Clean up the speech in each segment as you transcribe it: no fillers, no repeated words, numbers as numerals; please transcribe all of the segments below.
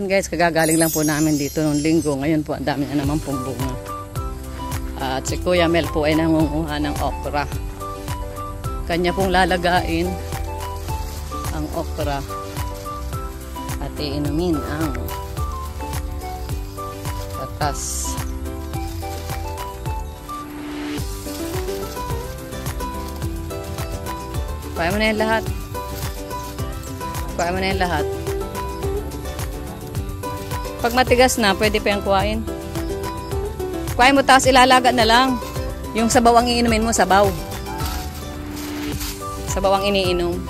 Ayan guys, kagagaling lang po namin dito nung linggo. Ngayon po, ang dami na naman pong bunga. At si Kuya Mel po ay nangunguha ng okra. Kanya pong lalagain ang okra. At iinumin ang katas. Kuha mo na yan lahat. Kuha mo na yan lahat. Pag matigas na, pwede pa yung kuhain. Kuhain mo, tapos ilalaga na lang. Yung sabaw ang iinumin mo, sabaw. Sabaw ang iniinom.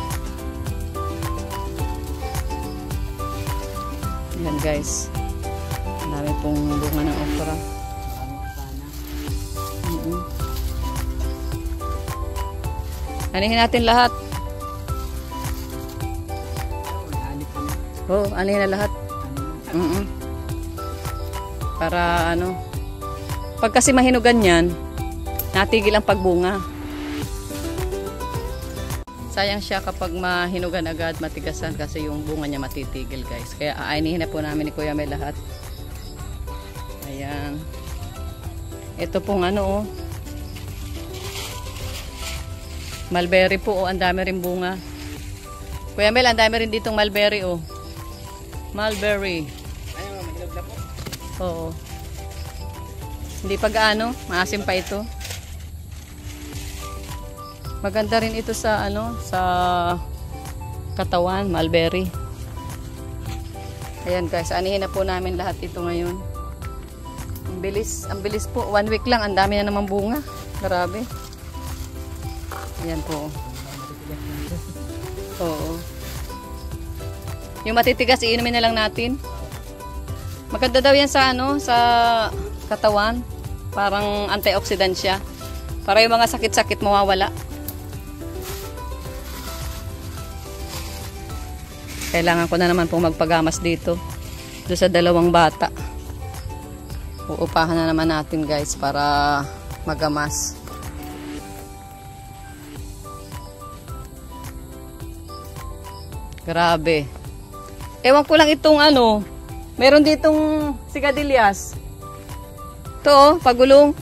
Yan guys. Ang dami pong bunga ng okra. Anihin natin lahat. Oh, anihin na lahat. Para ano, pag kasi mahinugan yan, natigil ang pagbunga. Sayang siya kapag mahinugan agad, matigasan kasi yung bunga niya matitigil guys. Kaya aanihin na po namin ni Kuya Mel lahat. Ayan. Ito pong ano oh. Mulberry po oh, ang dami rin bunga. Kuya Mel, ang dami rin ditong mulberry oh. Mulberry. Oo. Hindi pa gaano, maasim pa ito. Maganda rin ito sa ano, sa katawan, mulberry. Ayan guys, anihin na po namin lahat ito ngayon. Ang bilis po, 1 week lang, ang dami na naman bunga. Grabe. Ayan po. Oo. Yung matitigas, iinumin na lang natin. Maganda daw yan sa ano, sa katawan. Parang antioxidant siya. Para yung mga sakit-sakit mawawala. Kailangan ko na naman pong magpagamas dito. Doon sa 2 bata. Uupahan na naman natin guys para magamas. Grabe. Ewan ko lang itong ano. Meron ditong sigadilyas. Ito oh, pagulong.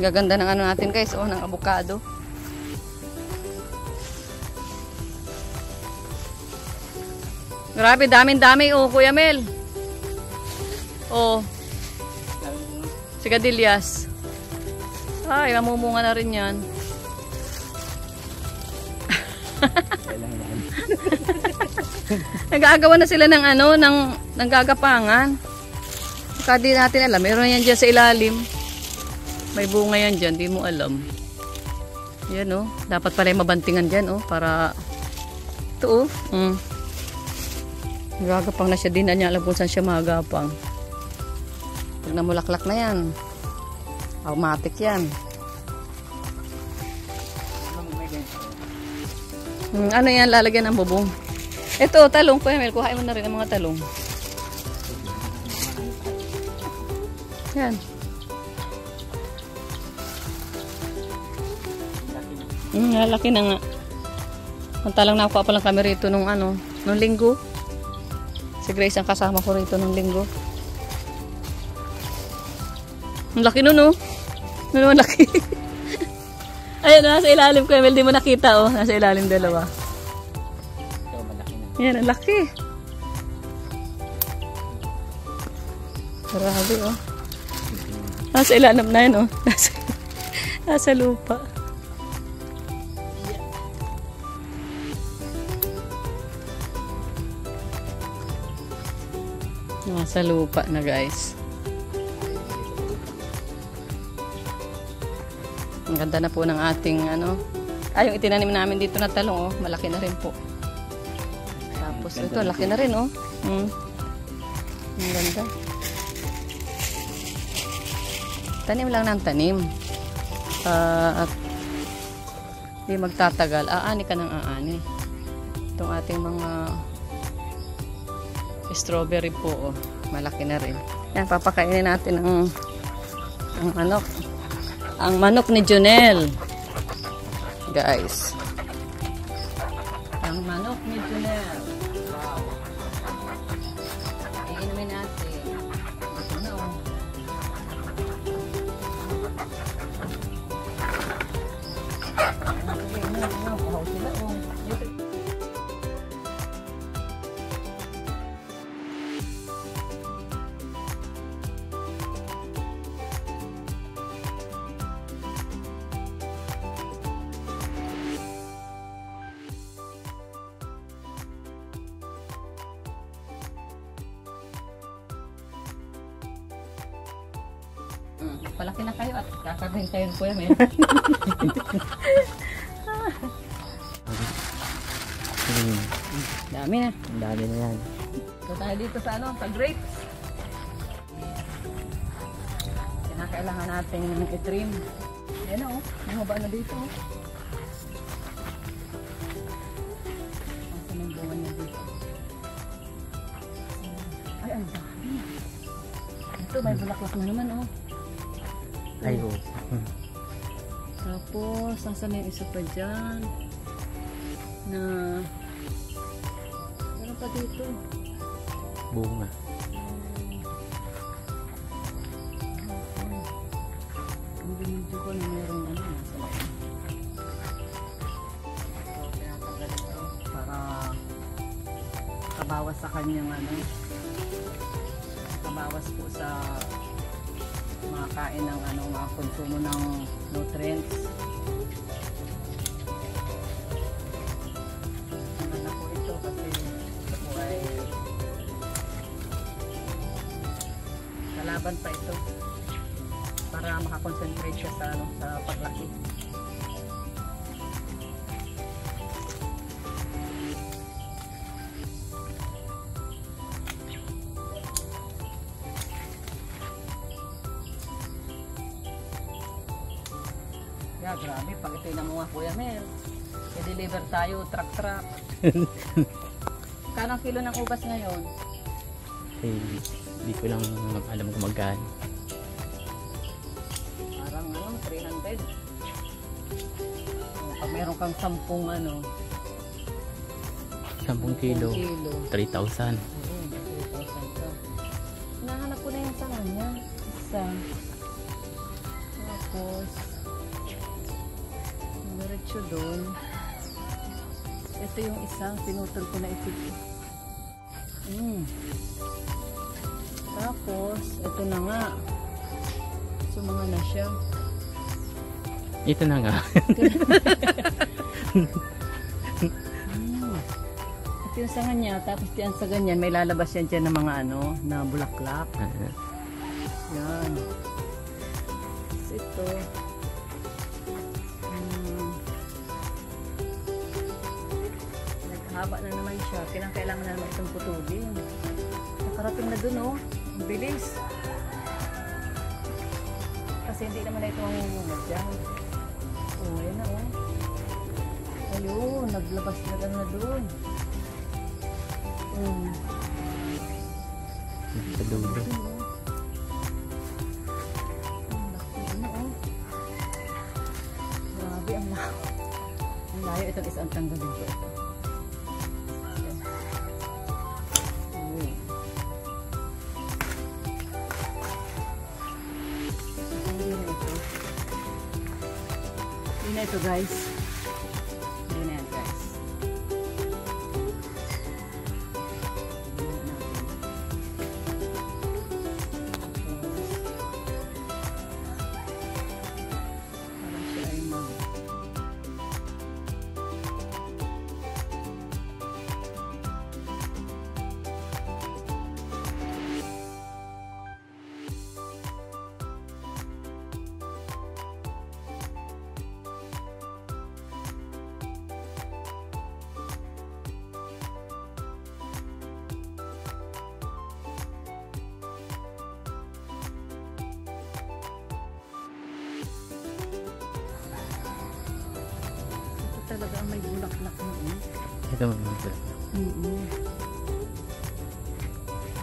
Gaganda ng ano natin guys, oh, ng avocado. Grabe, daming-dami oh, Kuya Mel. Oh. Sigadilyas. Ay, mamumunga na rin yan. Nagagawa na sila ng ano, ng gagapangan. Baka di natin alam. Meron yan dyan sa ilalim. May bunga yan dyan, di mo alam. Yan oh. Dapat pala yung mabantingan dyan oh. Para ito oh. Nagagapang na siya din. Niya alam kung saan siya magagapang. Pag namulaklak na yan, automatic yan. Ano yan? Lalagyan ng bubong. Ito, talong. Kuya Mel, kuhain mo na rin ang mga talong. Yan. Lalaki na nga. Ang talang nakuha pa lang kami rito nung ano, nung linggo. Si Grace ang kasama ko rito nung linggo. Ang laki nun, oh. Ano ang laki? Ayun, nasa ilalim ko. Di mo nakita, oh. Nasa ilalim 2. Yan, ang laki. Grabe, oh. Nasa ilalim na yun, oh. Nasa lupa. Nasa lupa na, guys. Ang ganda na po ng ating ano. Yung itinanim namin dito na talong, oh. Malaki na rin po. Tapos ito, laki na rin, oh. Ang ganda. Tanim lang ng tanim. At di magtatagal. Aani ka ng aani. Itong ating mga strawberry po, oh. Malaki na rin. Yan, papakainin natin ang manok. Ang manok ni Jonel. Guys. Ang manok medyo na. Wow. Iinumin natin. Ito na oh. Wow sila oh. Palaki na kayo at kakarin kayo po yan. Dami na. Dami na yan. So tayo dito sa ano, sa grapes. Kinakailangan natin i-trim. Ayan o, mahaba na dito. Ang sanang bunga niya dito. Ay, ang dami. Ito, may bulaklak na naman o. Ay, oh. Tapos, nasa na yung isa pa dyan. Na, meron pa dito. Bunga. Ang binidyo ko na meron ano, nasa loob. So, tinatanggal ito para kabawas sa kanyang ano, kabawas po sa mga kain ng ano, mga konsumo ng nutrients. Ano po ito kasi ito po ay kalaban pa ito para makakonsentrate siya sa, ano, sa paglaki. Yeah, grabe. Pag ito yung namunga Kuya Mel, i-deliver tayo, truck. Kanang kilo ng ubas ngayon? Ay, hindi ko lang alam kung magkano. Parang ano, 300. Pag meron kang 10 ano, 10 kilo. 3,000. Oo, 3,000 ka. Nahanap ko na yung sa kanya. Isa. Tapos, diretso doon. Ito yung isang pinutol ko na ito. Tapos, ito na nga. Sumanga na siya. Ito na nga. Ito yung sanga niya. Tapos yan sa ganyan, may lalabas yan dyan ng mga ano, na bulaklak. Yan. Tapos ito. Naghaba na naman siya. Kailangan na naman itong putulin. Nakarating na dun oh. Ang bilis. Kasi hindi naman na ito ang mumungad dyan. Oh, ayan na oh. Ayun, naglabas na dun. Sa dulo. Grabe, ang layo. Ang layo. Itong isang tanggalin ko ito. Hindi na ito guys. Hindi na yan guys. Talaga ang may bulaklak na Ito may bulaklak.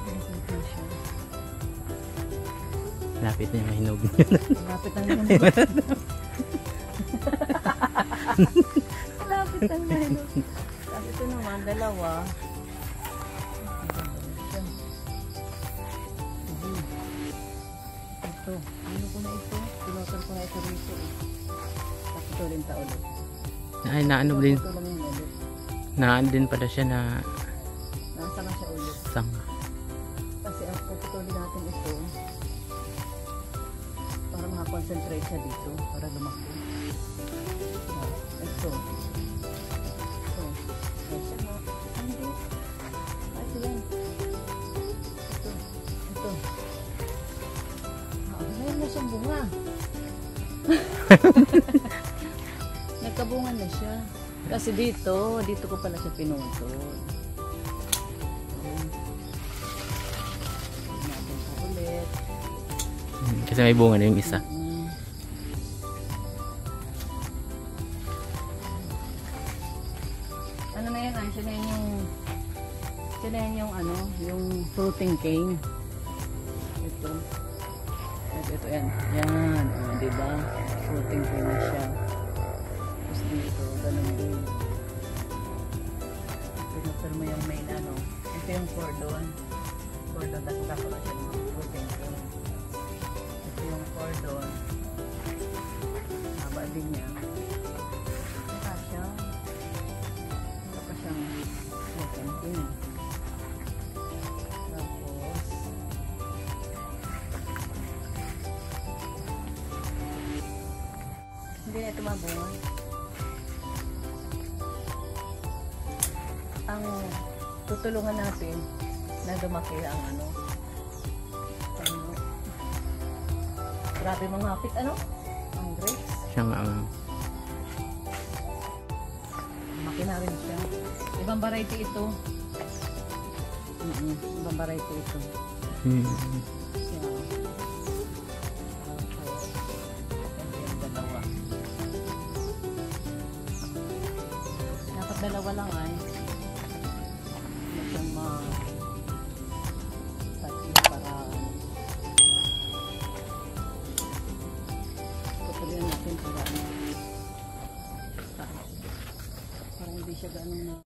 Bulaklak na siya. Lapit na yung mahinog. Lapit ang mahinog. Lapit ang mahinog. Tapos ito naman, dalawa. Ito. Ano ko na ito? Pinotol ko na ito rito eh. Tapos ito rin ta ulit. Ay, naano din. Ito lang yung ulit. Naan din pala siya na Nasa na siya ulit. sanga. Kasi ang puputulin natin ito, para makakonsentrate siya dito, para lumaki. Ito. Ito. Ito na. Hindi. Ito yan. Ito. Ito. Ngayon na siyang bunga. Nagkabunga na siya. Kasi dito ko pala siya pinutol. Natin pa ulit. Kasi may bunga na yung isa. Ano na yan? Siya na yan yung ano, yung fruiting cane. Ito. Ito yan. Yan. O, diba? Fruiting cane na siya. Tapos dito, ganun din. Pinutol mo yung main ano. Ito yung cordon. Cordon, tapos kakula siya ng fruiting cane. Ito yung cordon. Haba din niya. Saka siya. Ito pa siyang fruiting cane. Tapos, hindi na ito mabunga. Ang tutulungan natin na lumaki ang ano. Grabe mga hapit ano? Ang grapes. Siyang Lumaki na rin siya. Ibang variety ito. Ibang variety ito. Siya. Dalawa. Dapat dalawa lang ay. Siyang